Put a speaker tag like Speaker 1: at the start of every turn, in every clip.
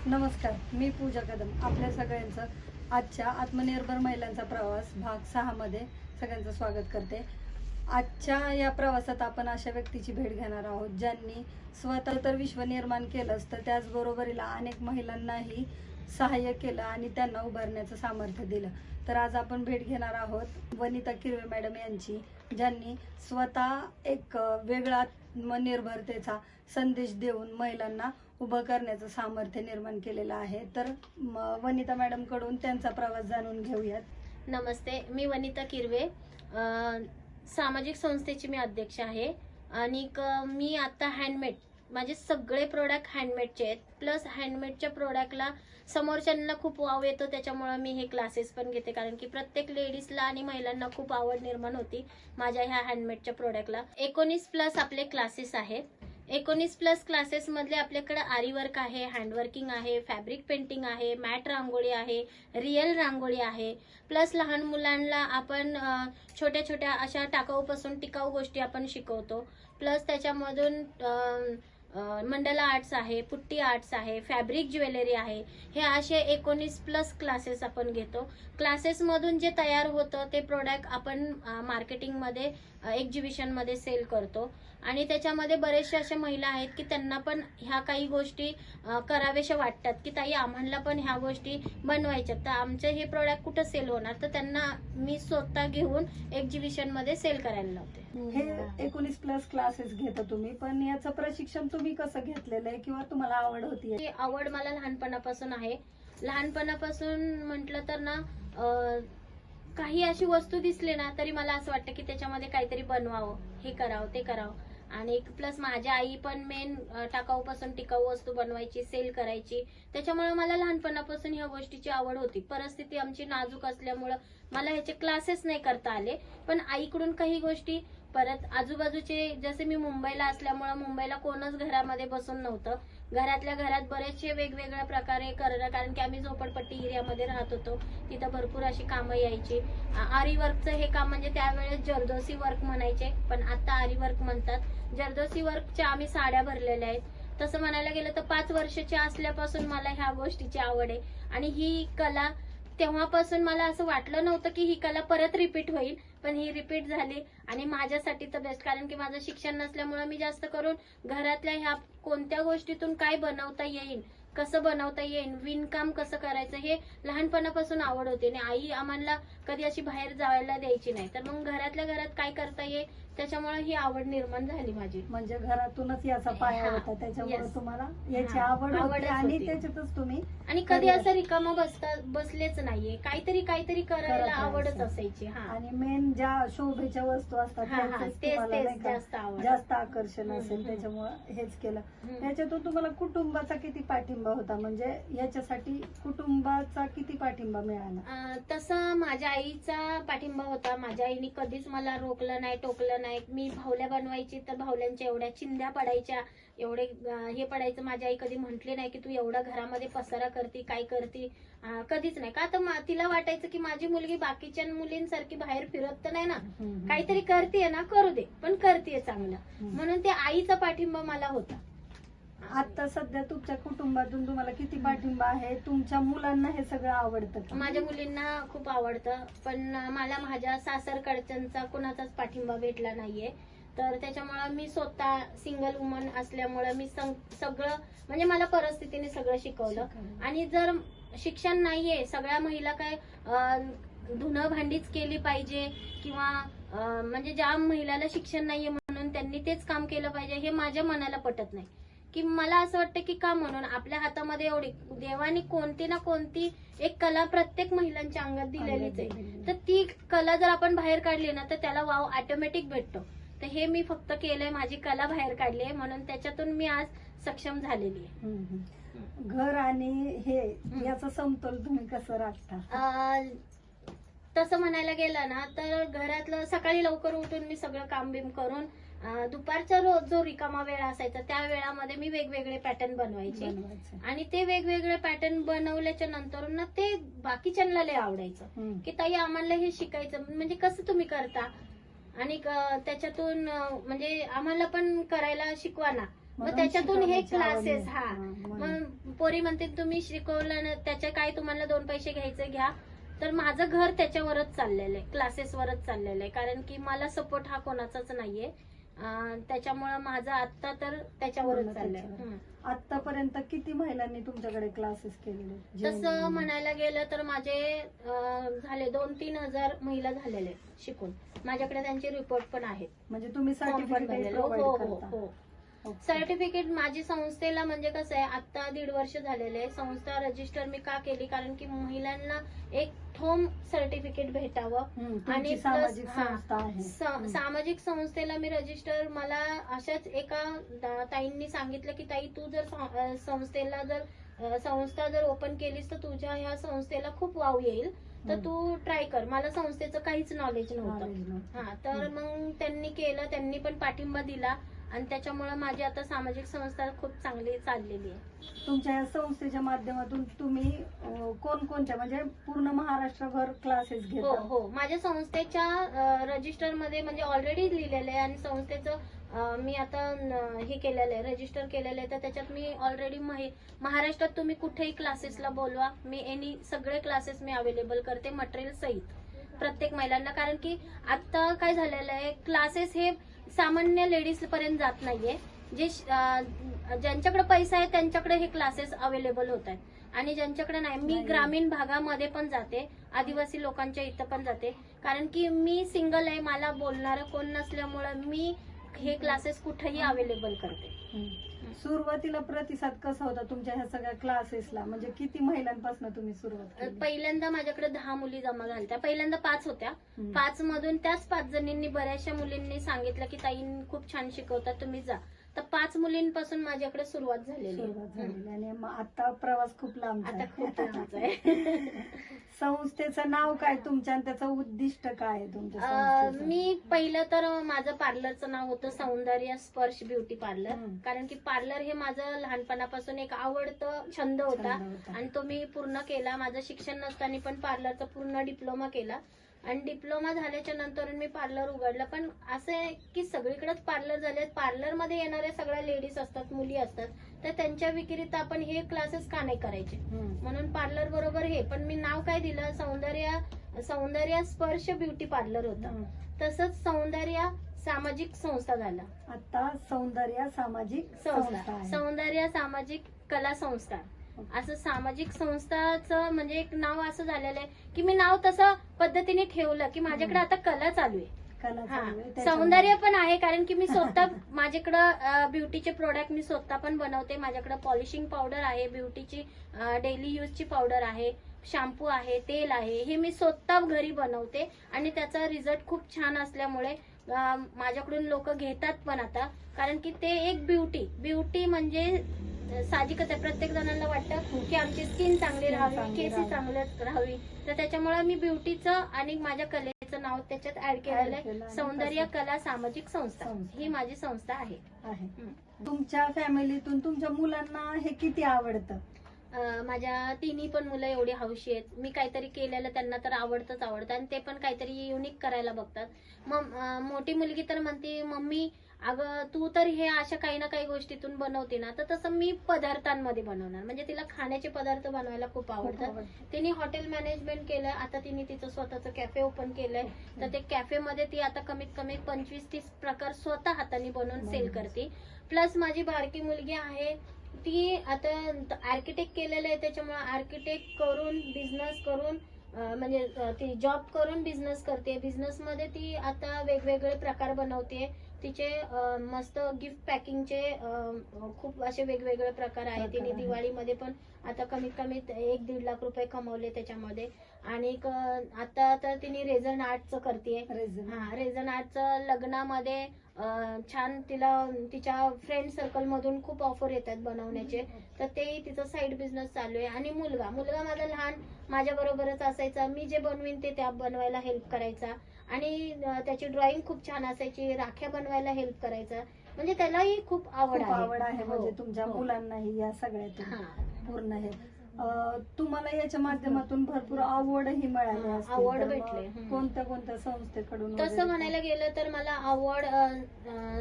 Speaker 1: नमस्कार, मी पूजा कदम. आपल्या सगळ्यांचं आजच्या आत्मनिर्भर महिलांचा प्रवास भाग 6 मध्ये सगळ्यांचं स्वागत करते. आजच्या या प्रवासात आपण अशा व्यक्तीची भेट घेणार आहोत ज्यांनी स्वतः तर विश्व निर्माण केलंच तर त्याचबरोबरीला अनेक महिलांनाही सहाय्य केलं आणि त्यांना उभारण्याचं सामर्थ्य दिलं. तर आज आपण भेट घेणार आहोत वनिता किरवे मॅडम यांची, ज्यांनी स्वतः एक वेगळा आत्मनिर्भरतेचा संदेश देऊन महिलांना उभं करण्याचं सामर्थ्य निर्माण केलेलं आहे. तर वनिता मॅडम कडून त्यांचा प्रवास जाणून घेऊयात.
Speaker 2: नमस्ते, मी वनिता किरवे, सामाजिक संस्थेची मी अध्यक्ष आहे. आणि मी आता हँडमेड, माझे सगळे प्रोडक्ट हँडमेडचे आहेत. प्लस हँडमेडच्या प्रोडक्टला समोरच्यांना खूप वाव येतो, त्याच्यामुळे मी हे क्लासेस पण घेते. कारण की प्रत्येक लेडीजला आणि महिलांना खूप आवड निर्माण होती माझ्या ह्या हँडमेडच्या प्रोडक्टला. 19+ आपले क्लासेस आहेत. 19+ क्लासेस मधले आपल्याकडे आरी वर्क आहे, हँडवर्किंग आहे, फॅब्रिक पेंटिंग आहे, मॅट रांगोळी आहे, रिअल रांगोळी आहे. प्लस लहान मुलांना आपण छोट्या छोट्या अशा टाकाऊपासून टिकाऊ गोष्टी आपण शिकवतो. प्लस त्याच्यामधून मंडला आर्ट्स आहे, पुट्टी आर्ट्स आहे, फॅब्रिक ज्वेलरी आहे. हे असे 19+ क्लासेस आपण घेतो. क्लासेसमधून जे तयार होतं ते प्रोडक्ट आपण मार्केटिंगमध्ये, एक्झिबिशनमध्ये सेल करतो. आणि त्याच्यामध्ये बरेचशा अशा महिला आहेत की त्यांना पण ह्या काही गोष्टी कराव्याशा वाटतात की ताई आम्हाला पण ह्या गोष्टी बनवायच्या, तर आमचे हे प्रोडक्ट कुठं सेल होणार, तर त्यांना मी स्वतः घेऊन एक्झिबिशनमध्ये सेल करायला लावते.
Speaker 1: हे 19+ क्लासेस घेता तुम्ही, पण याचं प्रशिक्षण तुम्ही कसं घेतलेलं आहे किंवा तुम्हाला आवड होती?
Speaker 2: ही आवड मला लहानपणापासून आहे. लहानपणापासून म्हटलं तर ना, काही अशी वस्तू दिसली ना तरी मला असं वाटतं की त्याच्यामध्ये काहीतरी बनवावं, हे करावं ते करावं. आणि प्लस माझ्या आई पण मेन टाकाऊपासून टिकाऊ वस्तू बनवायची, सेल करायची. त्याच्यामुळे मला लहानपणापासून ह्या गोष्टीची आवड होती. परिस्थिती आमची नाजूक असल्यामुळं मला ह्याचे क्लासेस नाही करता आले, पण आईकडून काही गोष्टी, परत आजूबाजूचे, जसे मी मुंबईला असल्यामुळं मुंबईला कोणच घरामध्ये बसून नव्हतं. घरातल्या घरात बरेचसे वेगवेगळ्या प्रकारे करणं, कारण की आम्ही झोपडपट्टी एरियामध्ये राहत होतो. तिथं भरपूर अशी कामं यायची. आरी वर्कचं हे काम म्हणजे त्यावेळेस जरदोसी वर्क म्हणायचे, पण आता आरी वर्क म्हणतात. जरदोसी वर्कच्या आम्ही साड्या भरलेल्या आहेत. तसं म्हणायला गेलं तर 5 वर्षाची असल्यापासून मला ह्या गोष्टीची आवड आहे. आणि ही कला तेव्हापासून मला असं वाटलं नव्हतं की ही कला परत रिपीट होईल, पण ही रिपीट झाली. आणि माझ्यासाठी तर बेस्ट, कारण की माझं शिक्षण नसल्यामुळे मी जास्त करून घरातल्या ह्या कोणत्या गोष्टीतून काय बनवता येईल, कसं बनवता येईल, विणकाम कसं करायचं, हे लहानपणापासून आवड होती. आणि आई आम्हाला कधी अशी बाहेर जायला द्यायची नाही, तर मग घरातल्या घरात काय करता येईल, त्याच्यामुळे ही आवड निर्माण झाली माझी.
Speaker 1: म्हणजे घरातूनच याचा पाया होता, त्याच्यामुळे तुम्हाला याची आवड होती आणि त्याच्यातच तुम्ही.
Speaker 2: आणि कधी असं रिकामं बसलेच नाहीये, काहीतरी काहीतरी करायला आवडच असायची.
Speaker 1: आणि मेन ज्या शोभेच्या वस्तू असतात जास्त आकर्षण असेल, त्याच्यामुळे हेच केलं. याच्यातून तुम्हाला कुटुंबाचा किती पाठिंबा होता, म्हणजे याच्यासाठी कुटुंबाचा किती पाठिंबा मिळाला?
Speaker 2: तसं माझ्या आईचा पाठिंबा होता. माझ्या आईने कधीच मला रोकलं नाही, टोकलं नाही. मी भावल्या बनवायची तर भावल्यांच्या एवढ्या चिंध्या पडायच्या, एवढे हे पडायचं. माझी आई कधी म्हटली नाही की तू एवढा घरामध्ये पसारा करती, काय करती, कधीच नाही. का तर तिला वाटायचं की माझी मुलगी बाकीच्या मुलींसारखी बाहेर फिरत तर नाही ना, काहीतरी करतेय ना, करू दे, पण करतेय चांगलं. म्हणून ते आईचा पाठिंबा मला होता.
Speaker 1: आता सध्या तुमच्या कुटुंबातून तुम्हाला किती पाठिंबा आहे? तुमच्या मुलांना हे सगळं आवडतं का?
Speaker 2: माझ्या मुलींना खूप आवडतं, पण मला माझ्या सासरकडच्यांचा कुणाचाच पाठिंबा भेटला नाहीये. तर त्याच्यामुळे मी स्वतः सिंगल वुमन असल्यामुळे मी सगळं, म्हणजे मला परिस्थितीने सगळं शिकवलं. आणि जर शिक्षण नाहीये, सगळ्या महिला काय धुणं भांडीच केली पाहिजे, किंवा म्हणजे ज्या महिलाला शिक्षण नाहीये म्हणून त्यांनी तेच काम केलं पाहिजे, हे माझ्या मनाला पटत नाही. की मला असं वाटतं की का, म्हणून आपल्या हातामध्ये एवढी देवाने कोणती ना कोणती एक कला प्रत्येक महिलांच्या अंगात दिलेलीच आहे. तर ती कला जर आपण बाहेर काढली ना तर त्याला वाव ऑटोमॅटिक भेटतो. तर हे मी फक्त केलंय, माझी कला बाहेर काढली आहे, म्हणून त्याच्यातून मी आज सक्षम झालेली आहे.
Speaker 1: घर आणि हे याचा समतोल तुम्ही कसं राखता?
Speaker 2: तसं म्हणायला गेलं ना तर घरातलं सकाळी लवकर उठून मी सगळं काम बिम करून दुपारचा जो रिकामा वेळ असायचा त्या वेळामध्ये मी वेगवेगळे पॅटर्न बनवायचे. आणि ते वेगवेगळे पॅटर्न बनवल्याच्या नंतर ना ते बाकीच्यांना लय आवडायचं की ताई आम्हाला हे शिकायचं, म्हणजे कसं तुम्ही करता, आणि त्याच्यातून म्हणजे आम्हाला पण करायला शिकवा ना.
Speaker 1: म्हणून
Speaker 2: त्याच्यातून हे
Speaker 1: शिकवण्याची आवड
Speaker 2: क्लासेस
Speaker 1: आहे.
Speaker 2: हा
Speaker 1: म्हणून.
Speaker 2: मग पोरी म्हणते तुम्ही शिकवलं ना त्याचे काय तुम्हाला 2 पैसे घ्यायचे घ्या. तर माझं घर त्याच्यावरच चाललेलं आहे, क्लासेसवरच चाललेलं आहे, कारण की मला सपोर्ट हा कोणाचाच नाहीये. त्याच्यामुळं माझं आता तर त्याच्यावरच चाललंय.
Speaker 1: आतापर्यंत किती महिलांनी तुमच्याकडे क्लासेस केलेले?
Speaker 2: तसं म्हणायला गेलं तर माझे झाले 2-3 हजार महिला झालेले शिकून. माझ्याकडे त्यांचे रिपोर्ट पण आहेत.
Speaker 1: म्हणजे तुम्ही
Speaker 2: फॉर्म पण
Speaker 1: सर्टिफिकेट
Speaker 2: भरलेले.
Speaker 1: प्रोव्हाइड
Speaker 2: हो
Speaker 1: करता?
Speaker 2: हो.
Speaker 1: ओके.
Speaker 2: सर्टिफिकेट माझी संस्थेला म्हणजे कसं आहे, आता 1.5 वर्ष झालेले आहे. संस्था रजिस्टर मी का केली, कारण की महिलांना एक ठोम सर्टिफिकेट भेटावं.
Speaker 1: तुमची
Speaker 2: आणि plus-
Speaker 1: सामाजिक
Speaker 2: हा,
Speaker 1: संस्था आहे.
Speaker 2: सामाजिक संस्थेला मी रजिस्टर, मला अशाच एका ताईंनी सांगितलं की ताई तू जर संस्थेला जर संस्था जर ओपन केलीस तर तुझ्या ह्या संस्थेला खूप वाव येईल, तर तू ट्राय कर. मला संस्थेचं काहीच नॉलेज नव्हतं. हा, तर मग त्यांनी केलं, त्यांनी पण पाठिंबा दिला आणि त्याच्यामुळे माझी आता सामाजिक संस्था खूप चांगली चाललेली आहे.
Speaker 1: तुमच्या या संस्थेच्या माध्यमातून तुम्ही कोणकोणत्या, म्हणजे पूर्ण महाराष्ट्रभर क्लासेस
Speaker 2: हो
Speaker 1: घेता?
Speaker 2: हो. माझ्या संस्थेच्या रजिस्टर मध्ये म्हणजे ऑलरेडी लिहिलेलं आहे आणि संस्थेचं मी आता हे केलेलं आहे, रजिस्टर केलेलं आहे. तर त्याच्यात मी ऑलरेडी महाराष्ट्रात तुम्ही कुठेही क्लासेसला बोलवा, मी सगळे क्लासेस मी अवेलेबल करते मटेरियल सहित प्रत्येक महिलांना. कारण की आता काय झालेलं आहे, क्लासेस हे सामान्य लेडीज पर्यंत जात नाहीये. जे ज्यांच्याकडे पैसा आहे त्यांच्याकडे हे क्लासेस अवेलेबल होत आहेत, आणि ज्यांच्याकडे नाही, मी ग्रामीण भागामध्ये पण जाते, आदिवासी लोकांच्या इथं पण जाते. कारण की मी सिंगल आहे, मला बोलणारं कोण नसल्यामुळे मी हे क्लासेस कुठेही अवेलेबल करते.
Speaker 1: सुरुवातीला प्रतिसाद कसा होता तुमच्या ह्या सगळ्या क्लासेसला? म्हणजे किती महिलांपासून तुम्ही सुरुवात केली?
Speaker 2: पहिल्यांदा माझ्याकडे 10 मुली जमा झाल्या. पहिल्यांदा 5 होत्या. 5 मधून त्याच 5 जणींनी, बऱ्याचशा मुलींनी सांगितलं की ताई खूप छान शिकवतात, तुम्ही जा. तर 5 मुलींपासून माझ्याकडे सुरुवात झालेली आहे.
Speaker 1: आणि मग आता प्रवास खूप लांब
Speaker 2: आता खूप लांबचा आहे.
Speaker 1: संस्थेचं नाव काय तुमच्या आणि त्याचं उद्दिष्ट काय आहे तुमच्या संस्थेचं?
Speaker 2: मी पहिलं तर माझं पार्लरचं नाव होतं सौंदर्य स्पर्श ब्युटी पार्लर. कारण की पार्लर हे माझं लहानपणापासून एक आवडतं छंद होता आणि तो मी पूर्ण केला. माझं शिक्षण नसताना पण पार्लरचा पूर्ण डिप्लोमा केला आणि डिप्लोमा झाल्याच्या नंतर मी पार्लर उघडलं. पण असं आहे की सगळीकडेच पार्लर झाले, पार्लरमध्ये येणाऱ्या सगळ्या लेडीज असतात, मुली असतात, तर त्यांच्या विक्रीत आपण हे क्लासेस का नाही करायचे, म्हणून पार्लर बरोबर हे. पण मी नाव काय दिलं, सौंदर्य स्पर्श ब्युटी पार्लर होतं. तसंच सौंदर्य सामाजिक संस्था झाला.
Speaker 1: आता सौंदर्य सामाजिक
Speaker 2: संस्था, सौंदर्य सामाजिक कला संस्था, असं सामाजिक संस्थाचं म्हणजे एक नाव असं झालेलं आहे की मी नाव तसं पद्धतीने ठेवलं की माझ्याकडे आता कला चालू आहे. सौंदर्य पण आहे, कारण की मी स्वतः माझ्याकडं ब्युटीचे प्रोडक्ट मी स्वतः पण बनवते. माझ्याकडे पॉलिशिंग पावडर आहे, ब्युटीची डेली यूजची पावडर आहे, शॅम्पू आहे, तेल आहे, हे मी स्वतः घरी बनवते आणि त्याचा रिझल्ट खूप छान असल्यामुळे माझ्याकडून लोक घेतात पण आता. कारण की ते एक ब्युटी म्हणजे साहजिकच आहे, प्रत्येक जणांना वाटतं की आमची स्किन चांगली राहावी, केसी चांगली राहावी, तर त्याच्यामुळे मी ब्युटीचं आणि माझ्या कलेचं नाव त्याच्यात ऍड केलेलं आहे, सौंदर्य कला सामाजिक संस्था. ही माझी संस्था आहे.
Speaker 1: तुमच्या फॅमिलीतून तुमच्या मुलांना हे किती आवडतं?
Speaker 2: माझ्या तिन्ही पण मुलं एवढी हौशी आहेत. मी काहीतरी केलेलं त्यांना तर आवडतं आणि ते पण काहीतरी युनिक करायला बघतात. मग मोठी मुलगी तर म्हणते, मम्मी अगं तू तर हे अशा काही ना काही गोष्टीतून बनवते ना, तर तसं मी पदार्थांमध्ये बनवणार. म्हणजे तिला खाण्याचे पदार्थ बनवायला खूप आवडतात. तिने हॉटेल मॅनेजमेंट केलं, आता तिने तिचं स्वतःचं कॅफे ओपन केलंय. तर ते कॅफेमध्ये ती आता कमीत कमी 25-30 प्रकार स्वतः हाताने बनवून सेल करते. प्लस माझी बारकी मुलगी आहे, ती आता आर्किटेक्ट केलेलं आहे, त्याच्यामुळे आर्किटेक्ट करून बिझनेस करून म्हणजे ती जॉब करून बिझनेस करते. बिझनेसमध्ये ती आता वेगवेगळे प्रकार बनवते. तिचे मस्त गिफ्ट पॅकिंगचे खूप असे वेगवेगळे प्रकार आहेत. तिने दिवाळीमध्ये पण आता कमीत कमी 1-1.5 लाख रुपये कमवले त्याच्यामध्ये. आणि आता तर तिने रेझन आर्टचं करते. रेझन आर्टचं लग्नामध्ये छान तिला तिच्या फ्रेंड सर्कल मधून खूप ऑफर येतात बनवण्याचे, तर तेही तिचं साईड बिझनेस चालू आहे. आणि मुलगा माझा लहान माझ्या बरोबरच असायचा. मी जे बनवीन ते त्या बनवायला हेल्प करायचा आणि त्याची ड्रॉइंग खूप छान असायची, राख्या बनवायला हेल्प करायचा. म्हणजे त्यालाही खूप आवड आहे.
Speaker 1: म्हणजे तुमच्या मुलांनाही या सगळ्यात पूर्ण हे. तुम्हाला याच्या माध्यमातून भरपूर आवडही मिळाली असतील.
Speaker 2: आवड
Speaker 1: तर मग
Speaker 2: भेटले.
Speaker 1: कोणत्या कोणत्या संस्थेकडून
Speaker 2: तसं
Speaker 1: वगैरे?
Speaker 2: म्हणायला गेलं तर मला आवड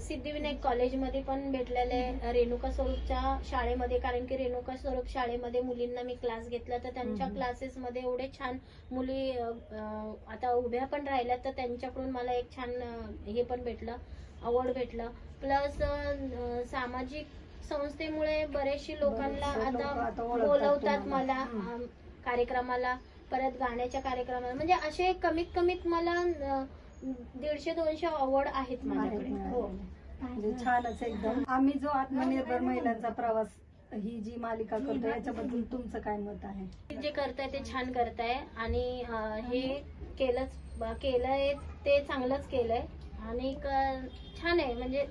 Speaker 2: सिद्धिविनायक कॉलेजमध्ये पण भेटलेले रेणुका स्वरूपच्या शाळेमध्ये, कारण की रेणुका स्वरूप शाळेमध्ये मुलींना मी क्लास घेतला तर त्यांच्या क्लासेसमध्ये एवढे छान मुली आता उभ्या पण राहिल्या, तर त्यांच्याकडून मला एक छान हे पण भेटलं, आवड भेटलं. प्लस सामाजिक संस्थेमुळे बरेचशी लोकांना
Speaker 1: बरेचसे लोकं
Speaker 2: आता
Speaker 1: आता ओळखतात
Speaker 2: बोलवतात
Speaker 1: तुम्हाला.
Speaker 2: मला कार्यक्रमाला, परत गाण्याच्या कार्यक्रमाला. म्हणजे असे कमीत कमीत मला 150-200 आवड आहेत माझ्याकडे. हो.
Speaker 1: म्हणजे छानच एकदम. आम्ही जो आत्मनिर्भर महिलांचा प्रवास ही जी मालिका करतो याच्याबद्दल तुमचं काय मत आहे?
Speaker 2: जे करताय ते छान करताय आणि हे केलंय ते चांगलंच केलंय आणि छान आहे. म्हणजे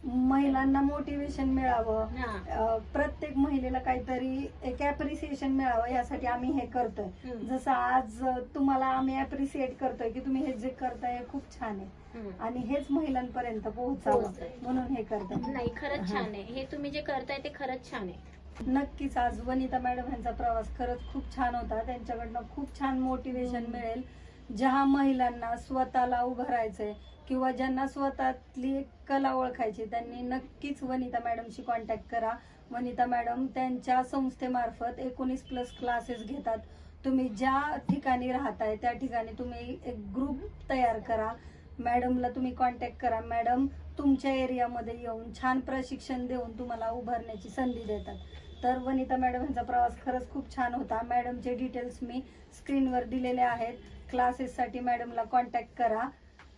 Speaker 1: महिलांना मोटिवेशन मिळावं,
Speaker 2: हा.
Speaker 1: प्रत्येक महिलेला काहीतरी एक अप्रिसिएशन मिळावं यासाठी आम्ही हे करतोय. जसं आज तुम्हाला आम्ही अप्रिसिएट करतोय की तुम्ही हे जे करताय हे खूप छान आहे आणि हेच महिलांपर्यंत पोहोचावं म्हणून हे करतोय.
Speaker 2: नाही, खरंच छान आहे हे तुम्ही जे करताय ते खरंच छान आहे.
Speaker 1: नक्कीच आज वनिता मॅडम यांचा प्रवास खरंच खूप छान होता. त्यांच्याकडनं खूप छान मोटिवेशन मिळेल. ज्या महिलांना स्वतःला उभं राहायचंय किंवा ज्यांना स्वतःतली कला ओळखायची त्यांनी नक्कीच वनिता मॅडमशी कॉन्टॅक्ट करा. वनिता मॅडम त्यांच्या संस्थेमार्फत 19+ क्लासेस घेतात. तुम्ही ज्या ठिकाणी राहताय त्या ठिकाणी तुम्ही एक ग्रुप तयार करा, मॅडमला तुम्ही कॉन्टॅक्ट करा. मॅडम तुमच्या एरियामध्ये येऊन छान प्रशिक्षण देऊन तुम्हाला उभारण्याची संधी देतात. तर वनिता मॅडम यांचा प्रवास खरंच खूप छान होता. मॅडमचे डिटेल्स मी स्क्रीनवर दिलेले आहेत. क्लासेससाठी मॅडमला कॉन्टॅक्ट करा.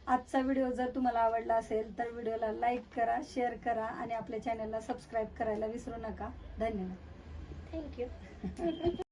Speaker 1: आजचा व्हिडिओ जर तुम्हाला आवडला असेल तर व्हिडिओला लाईक करा, शेअर करा आणि आपल्या चॅनलला सबस्क्राईब करायला विसरू नका. धन्यवाद.
Speaker 2: थँक्यू.